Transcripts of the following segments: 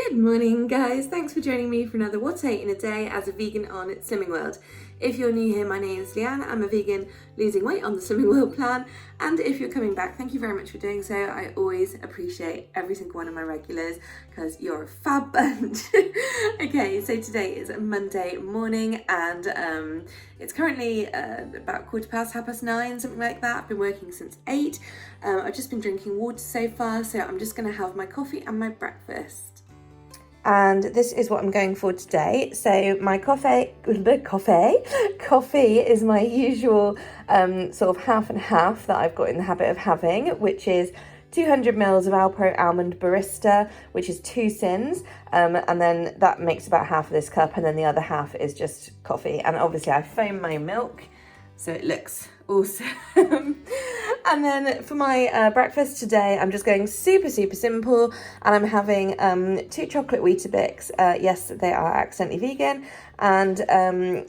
Good morning guys, thanks for joining me for another What I Ate in a Day as a vegan on Slimming World. If you're new here, my name is Leanne, I'm a vegan losing weight on the Slimming World plan, and if you're coming back, thank you very much for doing so. I always appreciate every single one of my regulars because you're a fab bunch. Okay, so today is Monday morning and it's currently about 9:15, something like that. I've been working since 8. I've just been drinking water so far, so I'm just going to have my coffee and my breakfast. And this is what I'm going for today. So my coffee is my usual sort of half and half that I've got in the habit of having, which is 200 mils of Alpro Almond Barista, which is 2 sins, and then that makes about half of this cup, and then the other half is just coffee. And obviously I foam my milk so it looks awesome. And then for my breakfast today, I'm just going super simple, and I'm having 2 chocolate Weetabix. Yes, they are accidentally vegan, and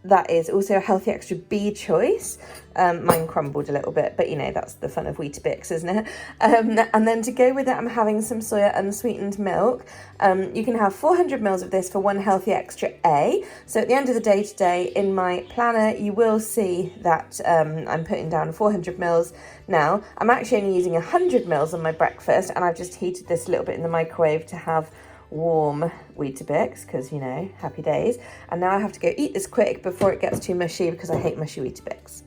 that is also a healthy extra B choice. Mine crumbled a little bit, but you know, that's the fun of Weetabix, isn't it? And then to go with it, I'm having some soya unsweetened milk. You can have 400 mils of this for 1 healthy extra A. So at the end of the day today, in my planner, you will see that I'm putting down 400 mils. Now, I'm actually only using 100 mils on my breakfast, and I've just heated this a little bit in the microwave to have warm Weetabix, because, you know, happy days. And now I have to go eat this quick before it gets too mushy, because I hate mushy Weetabix.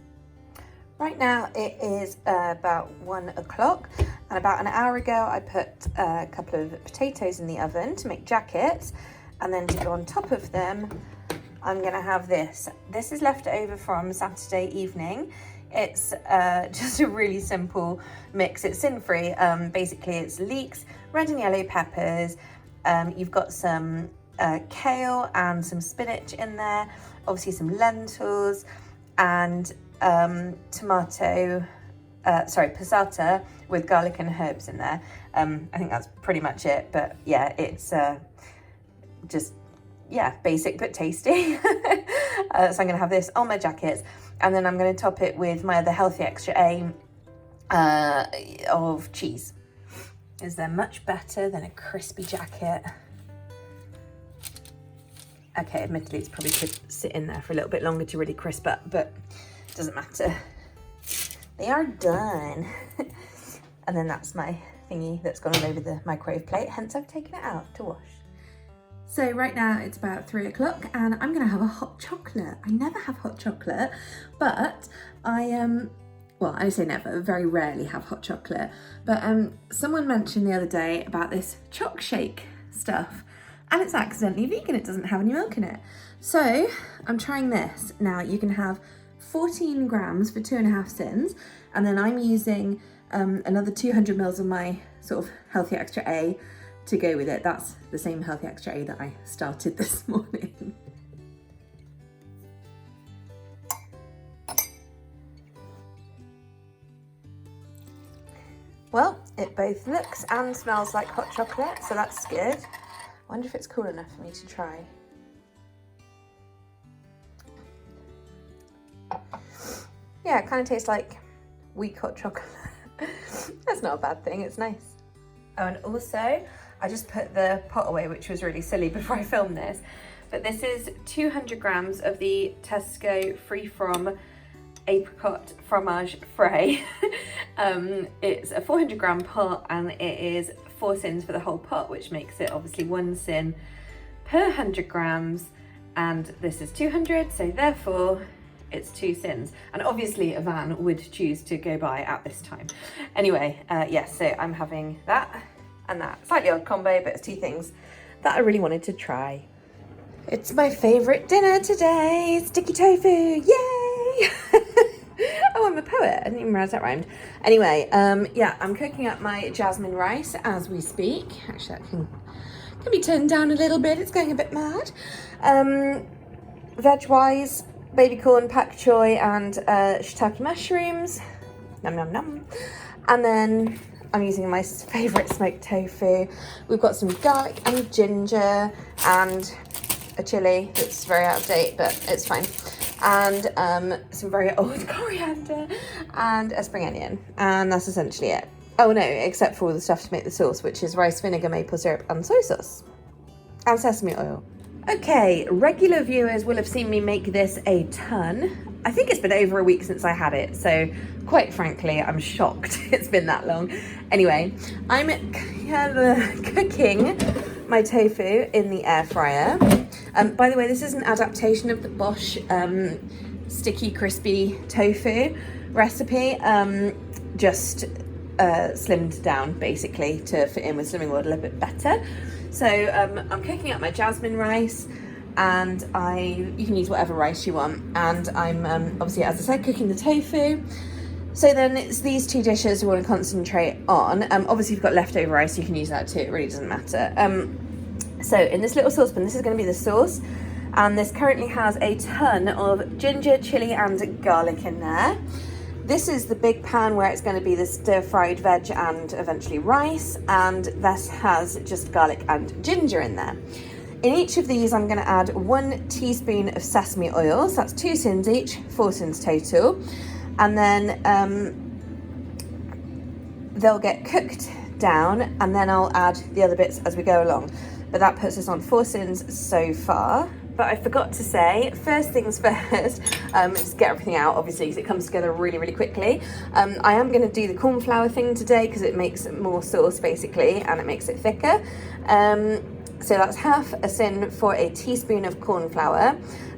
Right now it is about 1 o'clock, and about an hour ago I put a couple of potatoes in the oven to make jackets, and then to go on top of them I'm going to have this. This is left over from Saturday evening. It's just a really simple mix. It's sin-free. Basically it's leeks, red and yellow peppers, you've got some kale and some spinach in there, obviously some lentils, and passata with garlic and herbs in there. I think that's pretty much it, but yeah, it's just, yeah, basic but tasty. So I'm going to have this on my jackets, and then I'm going to top it with my other healthy extra A of cheese. Is there much better than a crispy jacket? Okay, admittedly it's probably could sit in there for a little bit longer to really crisp up, but it doesn't matter. They are done. And then that's my thingy that's gone all over the microwave plate, hence I've taken it out to wash. So right now it's about 3 o'clock and I'm gonna have a hot chocolate. I never have hot chocolate, but well, I say never, very rarely have hot chocolate, but someone mentioned the other day about this choc shake stuff, and it's accidentally vegan, it doesn't have any milk in it. So I'm trying this. Now you can have 14 grams for 2.5 sins, and then I'm using another 200 mils of my sort of healthy extra A to go with it. That's the same healthy extra A that I started this morning. Well, it both looks and smells like hot chocolate, so that's good. I wonder if it's cool enough for me to try. Yeah, it kind of tastes like weak hot chocolate. That's not a bad thing, it's nice. Oh, and also, I just put the pot away, which was really silly before I filmed this, but this is 200 grams of the Tesco Free From Apricot Fromage Frais. It's a 400 gram pot, and it is 4 sins for the whole pot, which makes it obviously 1 sin per 100 grams, and this is 200, so therefore it's 2 sins. And obviously a van would choose to go by at this time. Anyway, yes, so I'm having that and that. Slightly odd combo, but it's 2 things that I really wanted to try. It's my favourite dinner today, sticky tofu, yay! Oh, I'm a poet, I didn't even realise that rhymed. Anyway, yeah, I'm cooking up my jasmine rice as we speak. Actually, that can be turned down a little bit, it's going a bit mad. Veg-wise, baby corn, pak choy, and shiitake mushrooms. Num num num. And then I'm using my favourite smoked tofu. We've got some garlic and ginger and a chilli that's very out of date, but it's fine. And some very old coriander and a spring onion. And that's essentially it. Oh no, except for all the stuff to make the sauce, which is rice vinegar, maple syrup and soy sauce. and sesame oil. Okay, regular viewers will have seen me make this a ton. I think it's been over a week since I had it, so quite frankly, I'm shocked it's been that long. Anyway, I'm cooking my tofu in the air fryer. By the way, this is an adaptation of the Bosch sticky crispy tofu recipe, just slimmed down basically to fit in with slimming world a little bit better. So I'm cooking up my jasmine rice, and you can use whatever rice you want, and I'm obviously, as I said, cooking the tofu. So then it's these two dishes we want to concentrate on. Obviously, if you've got leftover rice, you can use that too, it really doesn't matter. So in this little saucepan, this is going to be the sauce, and this currently has a ton of ginger, chili and garlic in there. This is the big pan where it's going to be the stir-fried veg and eventually rice, and this has just garlic and ginger in there. In each of these, I'm going to add 1 teaspoon of sesame oil, so that's 2 sins each, 4 sins total, and then they'll get cooked down, and then I'll add the other bits as we go along. But that puts us on 4 sins so far. But I forgot to say, first things first, just get everything out, obviously, because it comes together really, really quickly. I am going to do the corn flour thing today because it makes more sauce, basically, and it makes it thicker. So that's half a sin for a teaspoon of corn flour.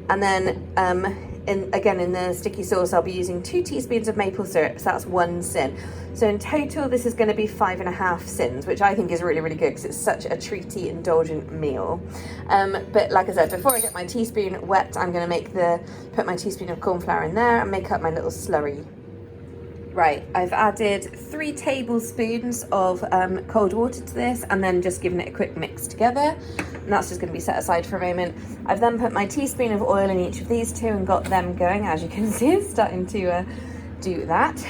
And then, in the sticky sauce, I'll be using 2 teaspoons of maple syrup, so that's 1 sin. So in total, this is going to be 5.5 sins, which I think is really, really good because it's such a treaty, indulgent meal. But like I said, before I get my teaspoon wet, I'm going to put my teaspoon of corn flour in there and make up my little slurry. Right, I've added 3 tablespoons of cold water to this, and then just given it a quick mix together. And that's just going to be set aside for a moment. I've then put my teaspoon of oil in each of these two and got them going. As you can see, it's starting to do that.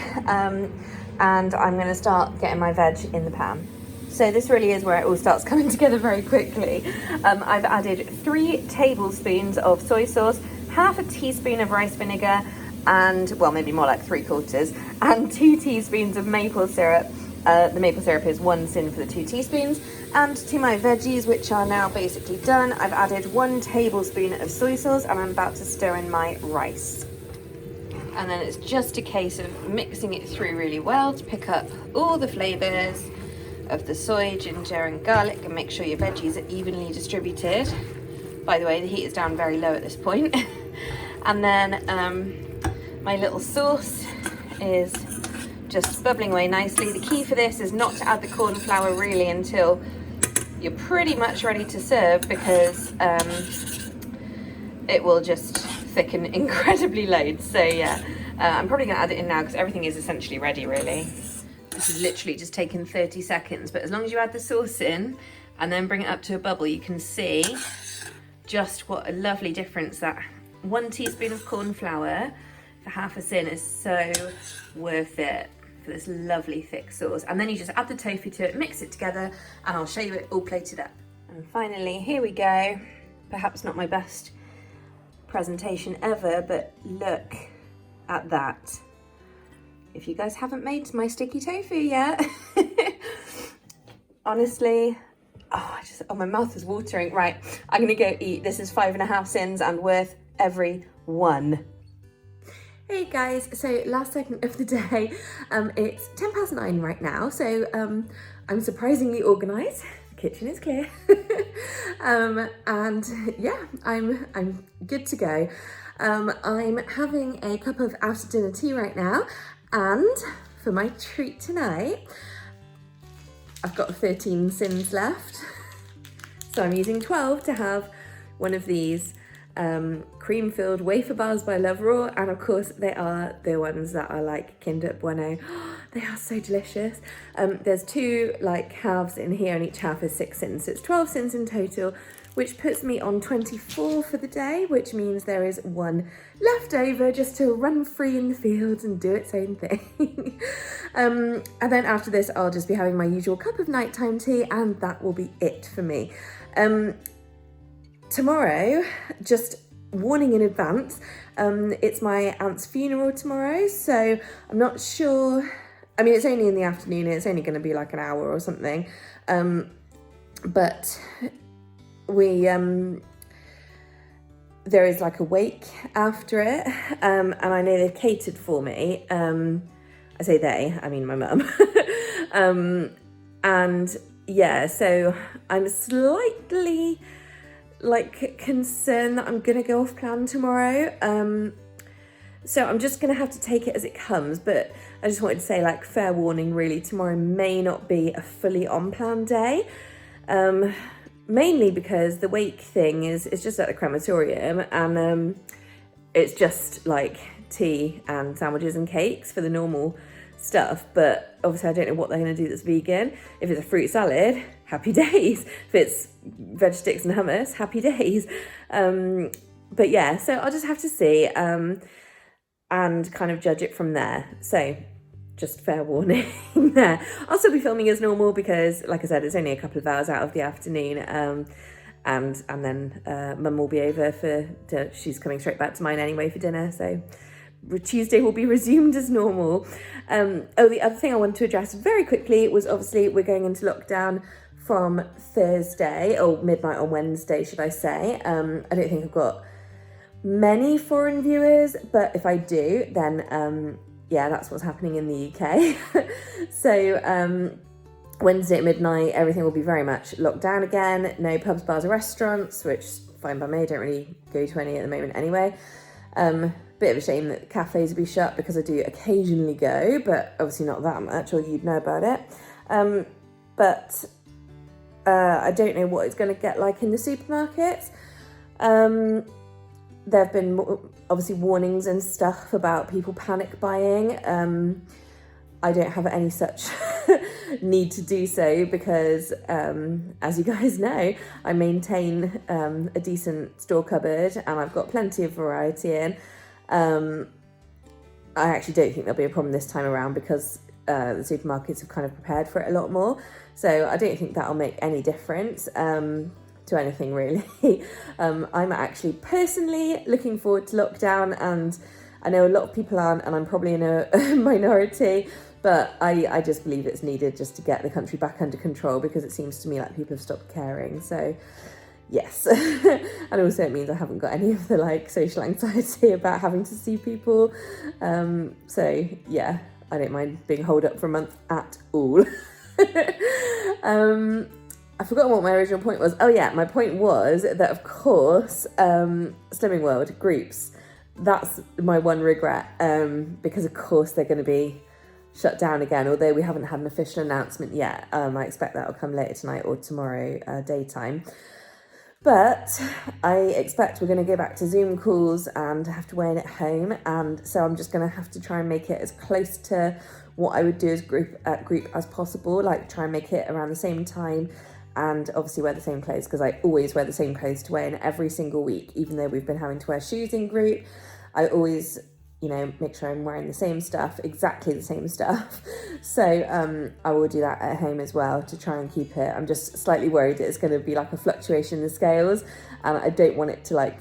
And I'm going to start getting my veg in the pan. So this really is where it all starts coming together very quickly. I've added 3 tablespoons of soy sauce, half a teaspoon of rice vinegar, and, well, maybe more like 3/4, and 2 teaspoons of maple syrup. The maple syrup is 1 sin for the 2 teaspoons. And to my veggies, which are now basically done, I've added 1 tablespoon of soy sauce, and I'm about to stir in my rice. And then it's just a case of mixing it through really well to pick up all the flavours of the soy, ginger and garlic, and make sure your veggies are evenly distributed. By the way, the heat is down very low at this point. And then my little sauce is just bubbling away nicely. The key for this is not to add the corn flour really until you're pretty much ready to serve, because it will just thicken incredibly loads. So yeah, I'm probably gonna add it in now because everything is essentially ready really. This is literally just taken 30 seconds, but as long as you add the sauce in and then bring it up to a bubble, you can see just what a lovely difference that 1 teaspoon of corn flour for half a sin is so worth it for this lovely thick sauce. And then you just add the tofu to it, mix it together, and I'll show you it all plated up. And finally, here we go. Perhaps not my best presentation ever, but look at that. If you guys haven't made my sticky tofu yet, honestly, my mouth is watering. Right, I'm gonna go eat. This is 5.5 sins and worth every one. Hey guys, so last segment of the day. It's 9:10 right now, so I'm surprisingly organised. The kitchen is clear. And yeah, I'm good to go. I'm having a cup of after dinner tea right now, and for my treat tonight, I've got 13 sins left. So I'm using 12 to have one of these cream-filled wafer bars by Love Raw, and of course they are the ones that are like Kinder Bueno. They are so delicious. There's 2 like halves in here, and each half is 6 sins, so it's 12 sins in total, which puts me on 24 for the day, which means there is 1 left over just to run free in the fields and do its own thing. And then after this, I'll just be having my usual cup of nighttime tea, and that will be it for me. Tomorrow, just warning in advance, it's my aunt's funeral tomorrow, so I'm not sure. I mean, it's only in the afternoon, it's only going to be like an hour or something, but we there is like a wake after it, and I know they've catered for me. I say they, I mean my mum. And yeah, so I'm slightly like concerned that I'm gonna go off plan tomorrow. So I'm just gonna have to take it as it comes, but I just wanted to say, like, fair warning really, tomorrow may not be a fully on plan day. Mainly because the wake thing is just at the crematorium, and it's just like tea and sandwiches and cakes for the normal stuff, but obviously I don't know what they're going to do that's vegan. If it's a fruit salad, happy days. If it's veg sticks and hummus, happy days. But yeah, so I'll just have to see and kind of judge it from there. So just fair warning there. I'll still be filming as normal because, like I said, it's only a couple of hours out of the afternoon, and then Mum will be over she's coming straight back to mine anyway for dinner, so Tuesday will be resumed as normal. The other thing I wanted to address very quickly was, obviously we're going into lockdown from Thursday, or midnight on Wednesday, should I say. I don't think I've got many foreign viewers, but if I do, then yeah, that's what's happening in the UK. So Wednesday at midnight, everything will be very much locked down again. No pubs, bars or restaurants, which is fine by me. I don't really go to any at the moment anyway. Bit of a shame that cafes will be shut because I do occasionally go, but obviously not that much, or you'd know about it. But I don't know what it's going to get like in the supermarkets. There have been obviously warnings and stuff about people panic buying. I don't have any such need to do so because, as you guys know, I maintain a decent store cupboard and I've got plenty of variety in. I actually don't think there'll be a problem this time around because the supermarkets have kind of prepared for it a lot more. So I don't think that'll make any difference to anything really. I'm actually personally looking forward to lockdown, and I know a lot of people aren't, and I'm probably in a minority, but I just believe it's needed just to get the country back under control, because it seems to me like people have stopped caring. So yes. And also it means I haven't got any of the like social anxiety about having to see people. So yeah, I don't mind being holed up for a month at all. I've forgotten what my original point was. Oh yeah, my point was that, of course, Slimming World groups, that's my one regret, because of course they're going to be shut down again, although we haven't had an official announcement yet. I expect that will come later tonight or tomorrow daytime. But I expect we're going to go back to Zoom calls and have to weigh in at home, and so I'm just going to have to try and make it as close to what I would do as group as possible, like try and make it around the same time, and obviously wear the same clothes, because I always wear the same clothes to weigh in every single week, even though we've been having to wear shoes in group. I always, you know, make sure I'm wearing the same stuff, exactly the same stuff. So I will do that at home as well to try and keep it. I'm just slightly worried that it's going to be like a fluctuation in the scales, and I don't want it to like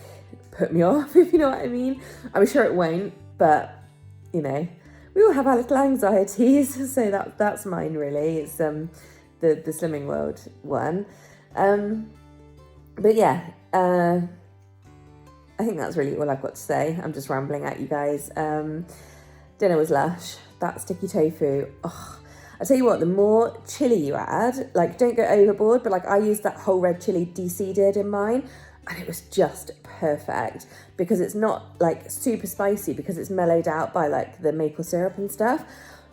put me off, if you know what I mean. I'm sure it won't, but you know, we all have our little anxieties, so that's mine really. It's the Slimming World one. But yeah, I think that's really all I've got to say. I'm just rambling at you guys. Dinner was lush. That sticky tofu. Oh, I tell you what, the more chili you add, like don't go overboard, but like I used that whole red chili de-seeded in mine, and it was just perfect because it's not like super spicy because it's mellowed out by like the maple syrup and stuff,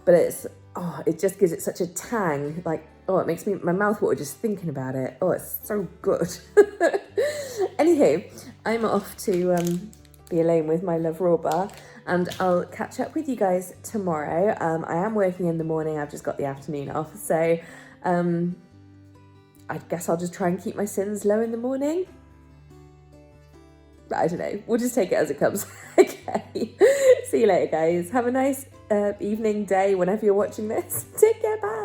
but it just gives it such a tang, like, oh, it makes my mouth water just thinking about it. Oh, it's so good. Anywho, I'm off to be alone with my love raw bar, and I'll catch up with you guys tomorrow. I am working in the morning. I've just got the afternoon off, so I guess I'll just try and keep my sins low in the morning. But I don't know. We'll just take it as it comes. Okay. See you later, guys. Have a nice evening, day, whenever you're watching this. Take care. Bye.